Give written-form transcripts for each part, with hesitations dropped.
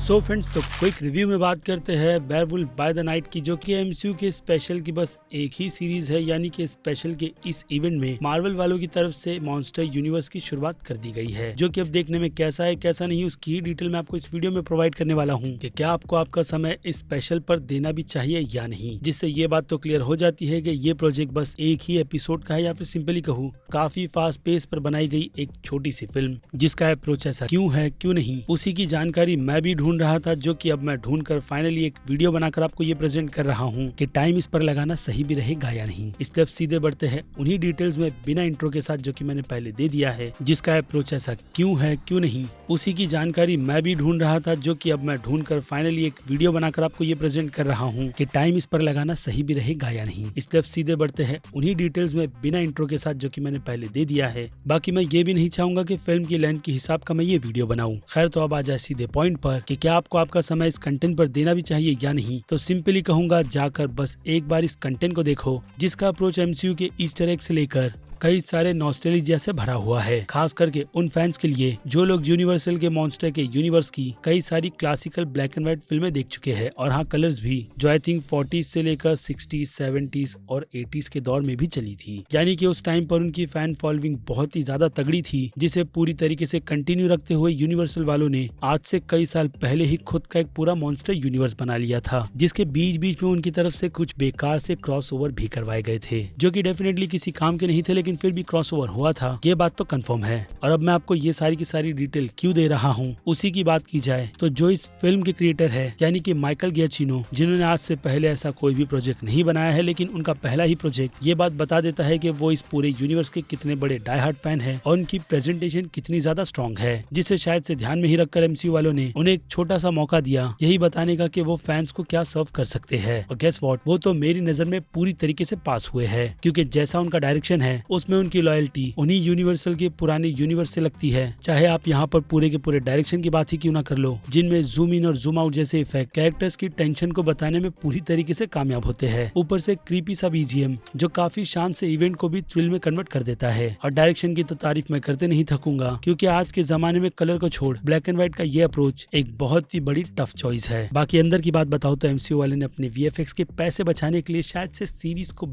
So friends, तो quick review में बात करते हैं वेयरवुल्फ बाय द नाइट की, जो कि एमसीयू के स्पेशल की बस एक ही सीरीज है। यानी कि स्पेशल के इस इवेंट में मार्वल वालों की तरफ से मॉन्स्टर यूनिवर्स की शुरुआत कर दी गई है, जो कि अब देखने में कैसा है कैसा नहीं उसकी ही डिटेल मैं आपको इस वीडियो में प्रोवाइड करने वाला हूँ कि क्या आपको आपका समय इस स्पेशल पर देना भी चाहिए या नहीं, जिससे ये बात तो क्लियर हो जाती है कि ये प्रोजेक्ट बस एक ही एपिसोड का है, या फिर सिंपली कहूँ काफी फास्ट पेस पर बनाई गई एक छोटी सी फिल्म जिसका अप्रोच ऐसा क्यों है क्यों नहीं, उसी की जानकारी मैं भी ढूंढ रहा था, जो कि अब मैं ढूंढकर फाइनली एक वीडियो बनाकर आपको ये प्रेजेंट कर रहा हूँ कि टाइम इस पर लगाना सही भी रहेगा या नहीं। इसलिए अब सीधे बढ़ते हैं उन्हीं डिटेल्स में बिना इंट्रो के साथ, जो कि मैंने पहले दे दिया है, जिसका अप्रोच ऐसा क्यों है क्यों नहीं, उसी की जानकारी मैं भी ढूंढ रहा था, जो कि अब मैं ढूंढकर फाइनली एक वीडियो बनाकर आपको ये प्रेजेंट कर रहा हूँ कि टाइम इस पर लगाना सही भी रहेगा या नहीं। इसलिए अब सीधे बढ़ते हैं उन्हीं डिटेल्स में बिना इंट्रो के साथ, जो कि मैंने पहले दे दिया है। बाकी मैं ये भी नहीं चाहूंगा कि फिल्म की लेंथ के हिसाब का मैं ये वीडियो बनाऊं। खैर, तो अब आ जाए सीधे पॉइंट पर कि क्या आपको आपका समय इस कंटेंट पर देना भी चाहिए या नहीं। तो सिंपली कहूंगा, जाकर बस एक बार इस कंटेंट को देखो, जिसका अप्रोच एमसीयू के ईस्टर एग से लेकर कई सारे नॉस्टैल्जिया से भरा हुआ है, खास करके उन फैंस के लिए जो लोग यूनिवर्सल के मॉन्स्टर के यूनिवर्स की कई सारी क्लासिकल ब्लैक एंड व्हाइट फिल्में देख चुके हैं, और हाँ कलर्स भी, जो आई थिंक 40s से लेकर 60s, 70s और 80s के दौर में भी चली थी। यानी कि उस टाइम पर उनकी फैन फॉलोइंग बहुत ही ज्यादा तगड़ी थी, जिसे पूरी तरीके से कंटिन्यू रखते हुए यूनिवर्सल वालों ने आज से कई साल पहले ही खुद का एक पूरा मॉन्स्टर यूनिवर्स बना लिया था, जिसके बीच बीच में उनकी तरफ से कुछ बेकार से क्रॉसओवर भी करवाए गए थे, जो कि डेफिनेटली किसी काम के नहीं थे, लेकिन फिर भी क्रॉसओवर हुआ था, ये बात तो कंफर्म है। और अब मैं आपको ये सारी की सारी डिटेल क्यों दे रहा हूँ, उसी की बात की जाए तो जो इस फिल्म के क्रिएटर है, यानी कि माइकल गियाचिनो, जिन्होंने आज से पहले ऐसा कोई भी प्रोजेक्ट नहीं बनाया है, लेकिन उनका पहला ही प्रोजेक्ट ये बात बता देता है कि वो इस पूरे यूनिवर्स के कितने बड़े डाई हार्ड फैन है और उनकी प्रेजेंटेशन कितनी ज्यादा स्ट्रॉन्ग है, जिसे शायद से ध्यान में ही रखकर एमसीयू वालों ने उन्हें एक छोटा सा मौका दिया, यही बताने का कि वो फैंस को क्या सर्व कर सकते हैं। और गेस व्हाट, वो तो मेरी नजर में पूरी तरीके से पास हुए हैं, क्योंकि जैसा उनका डायरेक्शन है उसमें उनकी लॉयल्टी उन्हीं यूनिवर्सल के पुराने यूनिवर्स से लगती है। चाहे आप यहाँ पर पूरे के पूरे डायरेक्शन की बात ही क्यों ना कर लो, जिनमें जूम इन और जूम आउट जैसे इफेक्ट कैरेक्टर्स की टेंशन को बताने में पूरी तरीके से कामयाब होते हैं। ऊपर से क्रीपी सा बीजीएम, जो काफी शान से इवेंट को भी थ्रिल में कन्वर्ट कर देता है। और डायरेक्शन की तो तारीफ मैं करते नहीं थकूंगा, क्योंकि आज के जमाने में कलर को छोड़ ब्लैक एंड व्हाइट का ये अप्रोच एक बहुत ही बड़ी टफ चॉइस है। बाकी अंदर की बात बताओ तो एमसीयू वाले ने अपने वीएफएक्स के पैसे बचाने के लिए शायद से सीरीज को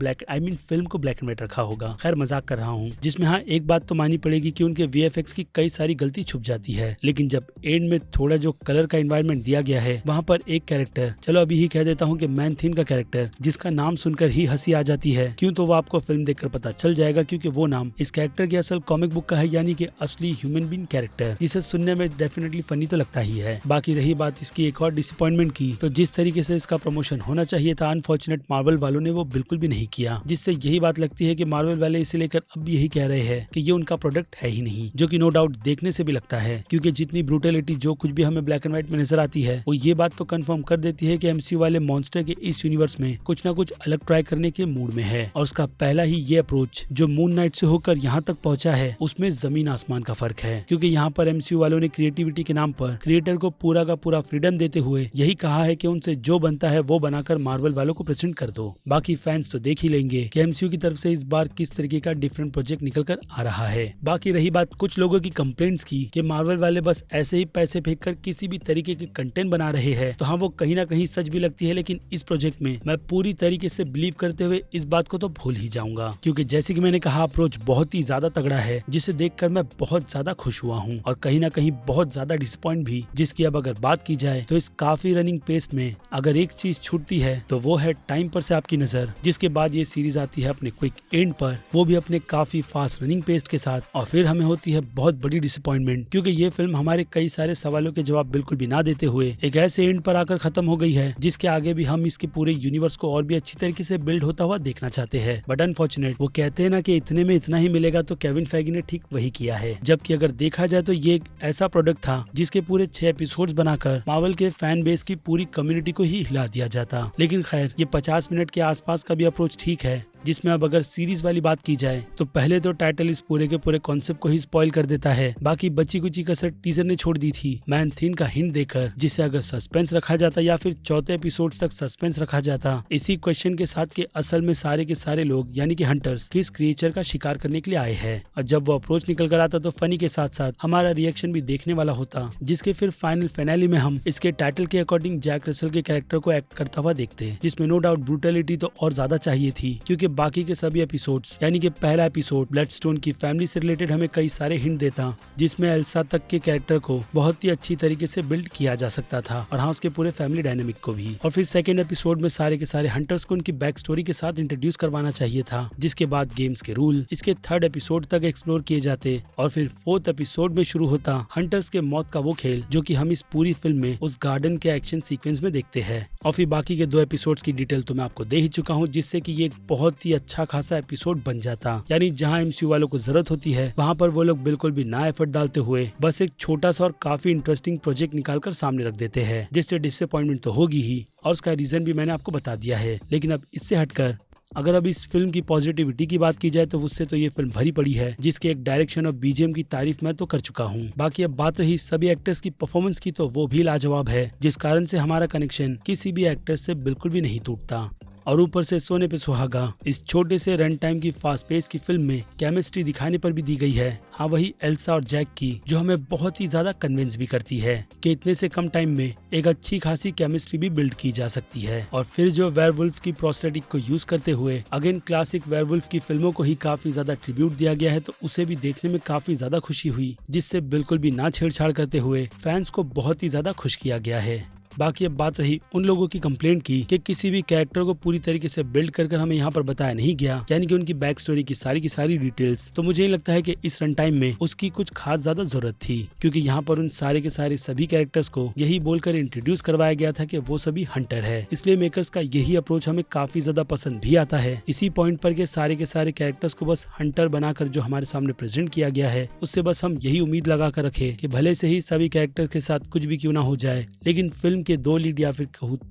फिल्म को ब्लैक एंड व्हाइट रखा होगा। खैर, मजाक कर रहा हूँ। जिसमें हाँ एक बात तो मानी पड़ेगी कि उनके वीएफएक्स की कई सारी गलती छुप जाती है, लेकिन जब एंड में थोड़ा जो कलर का एनवायरनमेंट दिया गया है, वहाँ पर एक कैरेक्टर, चलो अभी ही कह देता हूँ कि मैन थीन का कैरेक्टर, जिसका नाम सुनकर ही हंसी आ जाती है, क्यों तो वो आपको फिल्म देखकर पता चल जाएगा, क्योंकि वो नाम इस कैरेक्टर की असल कॉमिक बुक का है, यानी कि असली ह्यूमन बीइंग कैरेक्टर, जिसे सुनने में डेफिनेटली फनी तो लगता ही है। बाकी रही बात इसकी एक और डिसअपॉइंटमेंट की, तो जिस तरीके से इसका प्रमोशन होना चाहिए था, अनफॉर्चुनेट मार्वल वालों ने वो बिल्कुल भी नहीं किया, जिससे यही बात लगती है कि मार्वल वाले इसे लेकर अब यही कह रहे हैं कि ये उनका प्रोडक्ट है ही नहीं, जो कि नो डाउट देखने से भी लगता है, क्योंकि जितनी ब्रूटलिटी जो कुछ भी हमें ब्लैक एंड व्हाइट में नजर आती है, वो ये बात तो कंफर्म कर देती है कि एमसीयू वाले मॉन्स्टर के इस यूनिवर्स में कुछ ना कुछ अलग ट्राई करने के मूड में है। और उसका पहला ही ये अप्रोच जो मून नाइट से होकर यहाँ तक पहुंचा है, उसमें जमीन आसमान का फर्क है, क्योंकि यहाँ पर एमसीयू वालों ने क्रिएटिविटी के नाम पर क्रिएटर को पूरा का पूरा फ्रीडम देते हुए यही कहा है कि उनसे जो बनता है वो बनाकर मार्वल वालों को प्रेजेंट कर दो। बाकी फैंस तो देख ही लेंगे कि एमसीयू की तरफ से इस बार किस तरीके का डिफरेंट प्रोजेक्ट निकल कर आ रहा है। बाकी रही बात कुछ लोगों की कंप्लेंट्स की कि मार्वल वाले बस ऐसे ही पैसे फेंक कर किसी भी तरीके के कंटेंट बना रहे हैं, तो हाँ वो कहीं ना कहीं सच भी लगती है, लेकिन इस प्रोजेक्ट में मैं पूरी तरीके से बिलीव करते हुए इस बात को तो भूल ही जाऊंगा, क्योंकि जैसे कि मैंने कहा अप्रोच बहुत ही ज्यादा तगड़ा है, जिसे देखकर मैं बहुत ज्यादा खुश हुआ हूँ, और कहीं ना कहीं बहुत ज्यादा डिसअपॉइंट भी, जिसकी अब अगर बात की जाए तो इस काफी रनिंग पेस में अगर एक चीज छूटती है तो वो है टाइम पर से आपकी नजर, जिसके बाद ये सीरीज आती है अपने क्विक एंड पर, वो भी अपने काफी फास्ट रनिंग पेस के साथ, और फिर हमें होती है बहुत बड़ी डिसअपॉइंटमेंट, क्योंकि ये फिल्म हमारे कई सारे सवालों के जवाब बिल्कुल भी ना देते हुए एक ऐसे एंड पर आकर खत्म हो गई है, जिसके आगे भी हम इसके पूरे यूनिवर्स को और भी अच्छी तरीके से बिल्ड होता हुआ देखना चाहते हैं। बट अनफॉर्चुनेट, वो कहते हैं ना कि इतने में इतना ही मिलेगा, तो केविन फेगी ने ठीक वही किया है। जबकि अगर देखा जाए तो ये एक ऐसा प्रोडक्ट था जिसके पूरे 6 एपिसोड्स बनाकर मार्वल के फैन बेस की पूरी कम्युनिटी को ही हिला दिया जाता। लेकिन खैर, ये 50 मिनट के आसपास का भी अप्रोच ठीक है, जिसमें अब अगर सीरीज वाली बात की जाए तो पहले तो टाइटल इस पूरे के पूरे कॉन्सेप्ट को ही स्पॉइल कर देता है। बाकी बची कुची कसर टीजर ने छोड़ दी थी मैन थीन का हिंट देकर, जिसे अगर सस्पेंस रखा जाता या फिर चौथे एपिसोड तक सस्पेंस रखा जाता इसी क्वेश्चन के साथ कि असल में सारे के सारे लोग यानी कि हंटर्स किस क्रिएचर का शिकार करने के लिए आए हैं। और जब वो अप्रोच निकल कर आता तो फनी के साथ साथ हमारा रिएक्शन भी देखने वाला होता, जिसके फिर फाइनल फिनाले में हम इसके टाइटल के अकॉर्डिंग जैक रसल के कैरेक्टर को एक्ट करता हुआ देखते हैं, जिसमें नो डाउट ब्रूटलिटी तो और ज्यादा चाहिए थी, क्योंकि बाकी के सभी एपिसोड्स यानी कि पहला एपिसोड ब्लडस्टोन की फैमिली से रिलेटेड हमें कई सारे हिंट देता, जिसमें एल्सा तक के कैरेक्टर को बहुत ही अच्छी तरीके से बिल्ड किया जा सकता था, और हाँ उसके पूरे फैमिली डायनेमिक को भी। और फिर सेकंड एपिसोड में सारे के सारे हंटर्स को उनकी बैक स्टोरी के साथ इंट्रोड्यूस करवाना चाहिए था, जिसके बाद गेम्स के रूल इसके थर्ड एपिसोड तक एक्सप्लोर किए जाते, और फिर फोर्थ एपिसोड में शुरू होता हंटर्स के मौत का वो खेल जो कि हम इस पूरी फिल्म में उस गार्डन के एक्शन सीक्वेंस में देखते हैं। और फिर बाकी के 2 एपिसोड्स की डिटेल तो मैं आपको दे ही चुका हूँ, जिससे कि ये एक बहुत ही अच्छा खासा एपिसोड बन जाता। यानी जहाँ एमसीयू वालों को जरूरत होती है वहाँ पर वो लोग बिल्कुल भी ना एफर्ट डालते हुए बस एक छोटा सा और काफी इंटरेस्टिंग प्रोजेक्ट निकाल कर सामने रख देते हैं, जिससे डिसअपॉइंटमेंट तो होगी ही, और उसका रीजन भी मैंने आपको बता दिया है। लेकिन अब इससे हटकर अगर अब इस फिल्म की पॉजिटिविटी की बात की जाए तो उससे तो ये फिल्म भरी पड़ी है, जिसके एक डायरेक्शन और बीजीएम की तारीफ मैं तो कर चुका हूँ। बाकी अब बात रही सभी एक्टर्स की परफॉर्मेंस की, तो वो भी लाजवाब है, जिस कारण से हमारा कनेक्शन किसी भी एक्टर से बिल्कुल भी नहीं टूटता। और ऊपर से सोने पे सुहागा इस छोटे से रन टाइम की फास्ट पेस की फिल्म में केमिस्ट्री दिखाने पर भी दी गई है। हाँ वही एल्सा और जैक की, जो हमें बहुत ही ज्यादा कन्विंस भी करती है कि इतने से कम टाइम में एक अच्छी खासी केमिस्ट्री भी बिल्ड की जा सकती है। और फिर जो वेयरवुल्फ की प्रोस्थेटिक को यूज करते हुए अगेन क्लासिक वेयरवुल्फ की फिल्मों को ही काफी ज्यादा ट्रिब्यूट दिया गया है, तो उसे भी देखने में काफी ज्यादा खुशी हुई, जिससे बिल्कुल भी ना छेड़छाड़ करते हुए फैंस को बहुत ही ज्यादा खुश किया गया है। बाकी अब बात रही उन लोगों की कंप्लेंट की कि किसी भी कैरेक्टर को पूरी तरीके से बिल्ड कर हमें यहाँ पर बताया नहीं गया, यानी कि उनकी बैक स्टोरी की सारी डिटेल्स, तो मुझे लगता है कि इस रन टाइम में उसकी कुछ खास ज्यादा जरूरत थी, क्योंकि यहाँ पर उन सारे के सारे सभी कैरेक्टर्स को यही बोलकर इंट्रोड्यूस करवाया गया था कि वो सभी हंटर है। इसलिए मेकर्स का यही अप्रोच हमें काफी ज्यादा पसंद भी आता है। इसी पॉइंट पर के सारे कैरेक्टर्स को बस हंटर बनाकर जो हमारे सामने प्रेजेंट किया गया है, उससे बस हम यही उम्मीद लगा कर रखे कि भले से ही सभी कैरेक्टर्स के साथ कुछ भी क्यों ना हो जाए, लेकिन फिल्म के 2 लीड या फिर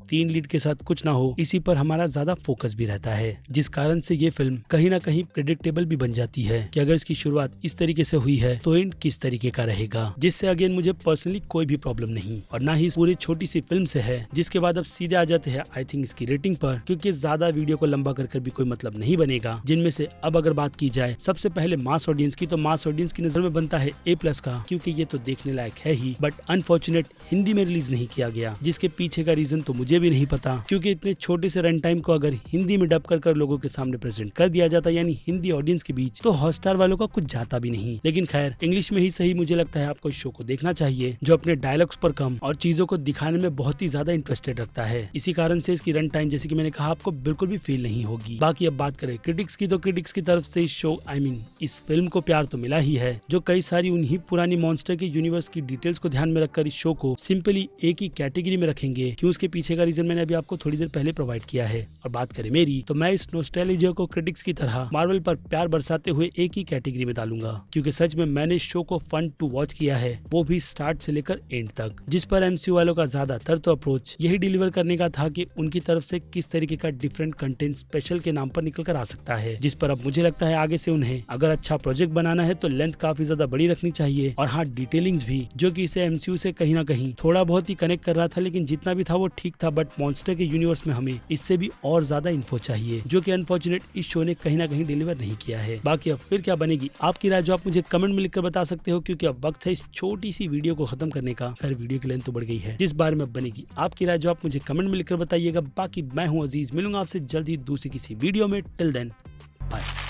3 लीड के साथ कुछ ना हो, इसी पर हमारा ज्यादा फोकस भी रहता है, जिस कारण से ये फिल्म कहीं ना कहीं प्रेडिक्टेबल भी बन जाती है कि अगर इसकी शुरुआत इस तरीके से हुई है तो एंड किस तरीके का रहेगा, जिससे अगेन मुझे पर्सनली कोई भी प्रॉब्लम नहीं, और ना ही इस पूरी छोटी सी फिल्म से है। जिसके बाद अब सीधे आ जाते हैं आई थिंक इसकी रेटिंग पर, क्योंकि ज्यादा वीडियो को लंबा कर भी कोई मतलब नहीं बनेगा। जिनमें से अब अगर बात की जाए सबसे पहले मास ऑडियंस की, तो मास ऑडियंस की नजर में बनता है A+ का, क्योंकि ये तो देखने लायक है ही, बट अनफॉर्चुनेट हिंदी में रिलीज नहीं किया गया, जिसके पीछे का रीजन तो मुझे भी नहीं पता, क्योंकि इतने छोटे से रन टाइम को अगर हिंदी में डब कर लोगों के सामने प्रेजेंट कर दिया जाता, यानी हिंदी ऑडियंस के बीच, तो हॉटस्टार वालों का कुछ जाता भी नहीं। लेकिन खैर इंग्लिश में ही सही, मुझे लगता है आपको इस शो को देखना चाहिए, जो अपने डायलॉग्स पर कम और चीजों को दिखाने में बहुत ही ज्यादा इंटरेस्टेड रखता है। इसी कारण से इसकी रन टाइम, जैसे कि मैंने कहा, आपको बिल्कुल भी फील नहीं होगी। बाकी अब बात करें क्रिटिक्स की, तो क्रिटिक्स की तरफ से इस शो इस फिल्म को प्यार तो मिला ही है, जो कई सारी उन्हीं पुरानी मॉन्स्टर के यूनिवर्स की डिटेल्स को ध्यान में रखकर इस शो को सिंपली एक ही कैटेगरी में रखेंगे। क्यों, उसके पीछे का रीजन मैंने अभी आपको थोड़ी देर पहले प्रोवाइड किया है। और बात करें मेरी, तो मैं इस नॉस्टैल्जिया को क्रिटिक्स की तरह मार्वल पर प्यार बरसाते हुए एक ही कैटेगरी में डालूंगा, क्योंकि सच में मैंने इस शो को फन टू वॉच किया है, वो भी स्टार्ट से लेकर एंड तक, जिस पर एमसीयू वालों का ज्यादातर तो अप्रोच यही डिलीवर करने का था कि उनकी तरफ से किस तरीके का डिफरेंट कंटेंट स्पेशल के नाम पर निकल कर आ सकता है, जिस पर अब मुझे लगता है आगे से उन्हें अगर अच्छा प्रोजेक्ट बनाना है तो लेंथ काफी ज्यादा बड़ी रखनी चाहिए, और हाँ डिटेलिंग्स भी, जो कि इसे एमसीयू से कहीं ना कहीं थोड़ा बहुत ही कनेक्ट कर रहा था, लेकिन जितना भी था वो ठीक था, बट मॉन्स्टर के यूनिवर्स में हमें इससे भी और ज्यादा इन्फो चाहिए, जो कि अनफॉर्चुनेट इस शो ने कहीं ना कहीं डिलीवर नहीं किया है। बाकी अब फिर क्या बनेगी आपकी राय, जो आप मुझे कमेंट में लिखकर बता सकते हो, क्योंकि अब वक्त है इस छोटी सी वीडियो को खत्म करने का। खैर वीडियो की लेंथ तो बढ़ गई है, जिस बारे में बनेगी आपकी राय, जो आप मुझे कमेंट में लिखकर बताइएगा। बाकी मैं हूँ अजीज, मिलूंगा आपसे जल्द ही दूसरी किसी वीडियो में। Till then bye.